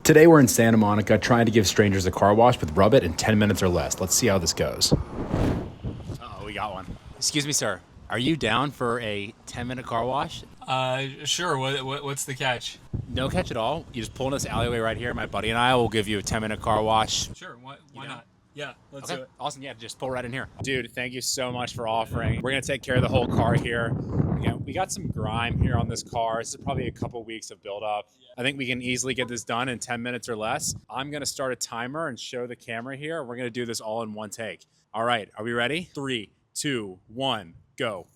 Today we're in Santa Monica trying to give strangers a car wash with Rubbit in 10 minutes or less. Let's see how this goes. Oh, we got one. Excuse me, sir. Are you down for a 10-minute car wash? Sure. What's the catch? No catch at all. You just pull in this alleyway right here. My buddy and I will give you a 10-minute car wash. Sure. Why not? Yeah, let's Okay, do it. awesome. Yeah, just pull right in here. Dude, thank you so much for offering. We're going to take care of the whole car here. Again, we got some grime here on this car. This is probably a couple weeks of buildup. I think we can easily get this done in 10 minutes or less. I'm going to start a timer and show the camera here. We're going to do this all in one take. All right, are we ready? 3, 2, 1, go.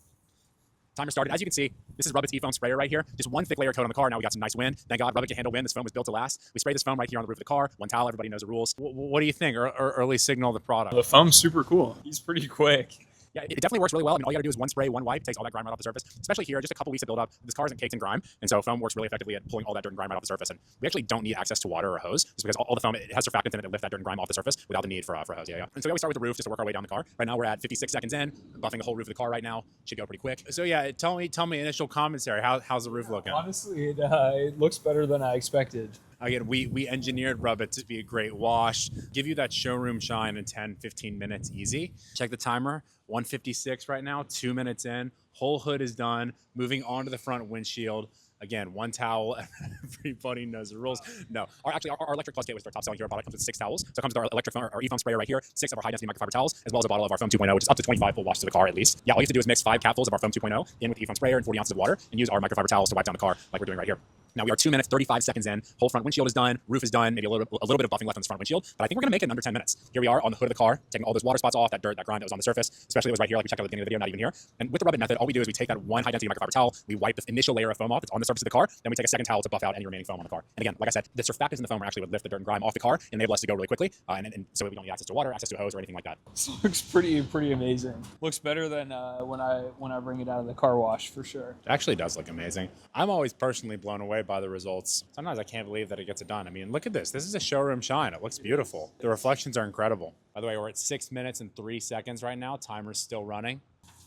Timer started. As you can see, this is Rubbit's e-foam sprayer right here. Just one thick layer of coat on the car. Now we got some nice wind. Thank God Rubbit can handle wind. This foam was built to last. We spray this foam right here on the roof of the car. One towel. Everybody knows the rules. What do you think? Early signal of the product. The foam's super cool. He's pretty quick. Yeah, it definitely works really well. I mean, all you gotta do is one spray, one wipe, takes all that grime right off the surface. Especially here, just a couple weeks of build up. This car isn't caked in grime, and so foam works really effectively at pulling all that dirt and grime right off the surface. And we actually don't need access to water or a hose, just because all the foam, it has surfactants in it that lift that dirt and grime off the surface without the need for a hose. Yeah. And so we always start with the roof just to work our way down the car. Right now we're at 56 seconds in, buffing the whole roof of the car right now. Should go pretty quick. So yeah, tell me initial commentary. How's the roof looking? Honestly, it looks better than I expected. Again, we engineered Rubbit to be a great wash, give you that showroom shine in 10, 15 minutes easy. Check the timer, 1:56 right now, 2 minutes in. Whole hood is done. Moving on to the front windshield. Again, one towel. Everybody knows the rules. No, our electric plus kit, which is our top selling hero product, comes with 6 towels. So it comes with our electric foam, our e-foam sprayer right here, 6 of our high density microfiber towels, as well as a bottle of our foam 2.0, which is up to 25 full washes of the car at least. Yeah, all you have to do is mix 5 capfuls of our foam 2.0 in with the e-foam sprayer and 40 ounces of water, and use our microfiber towels to wipe down the car like we're doing right here. Now we are 2 minutes, 35 seconds in. Whole front windshield is done. Roof is done. Maybe a little bit of buffing left on this front windshield. But I think we're going to make it in under 10 minutes. Here we are on the hood of the car, taking all those water spots off, that dirt, that grime that was on the surface, especially it was right here like we checked out at the beginning of the video, not even here. And with the Rubbit method, all we do is we take that one high density microfiber towel, we wipe the initial layer of foam off that's on the surface of the car, then we take a second towel to buff out any remaining foam on the car. And again, like I said, the surfactants in the foam are actually what lift the dirt and grime off the car and enable us to go really quickly. And so we don't need access to water, access to a hose, or anything like that. This looks pretty amazing. Looks better than when I bring it out of the car wash for sure. It actually does look amazing. I'm always personally blown away by the results. Sometimes I can't believe that it gets it done. I mean, look at this. This is a showroom shine. It looks beautiful. The reflections are incredible. By the way, we're at 6 minutes and 3 seconds right now. Timer's still running.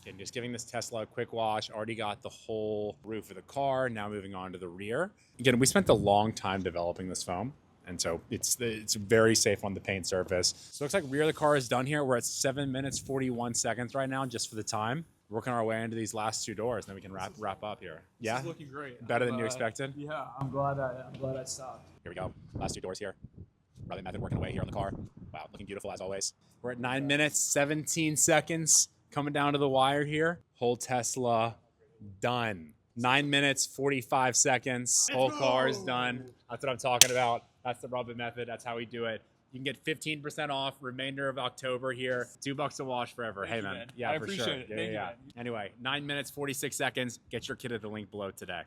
And just giving this Tesla a quick wash. Already got the whole roof of the car. Now moving on to the rear. Again, we spent a long time developing this foam. And so it's very safe on the paint surface. So it looks like rear of the car is done here. We're at 7 minutes, 41 seconds right now, just for the time. Working our way into these last 2 doors, and then we can wrap up here. Yeah, this is looking great. Better than you expected. Yeah, I'm glad I stopped. Here we go. Last 2 doors here. Rubbit method working away here on the car. Wow, looking beautiful as always. We're at 9 minutes, 17 seconds. Coming down to the wire here. Whole Tesla done. 9 minutes, 45 seconds. Whole car is done. That's what I'm talking about. That's the Rubbit method. That's how we do it. You can get 15% off remainder of October here. $2 a wash forever. Hey, man. Yeah, I for appreciate sure. it. Yeah, Thank you, yeah. man. Anyway, 9 minutes, 46 seconds. Get your kid at the link below today.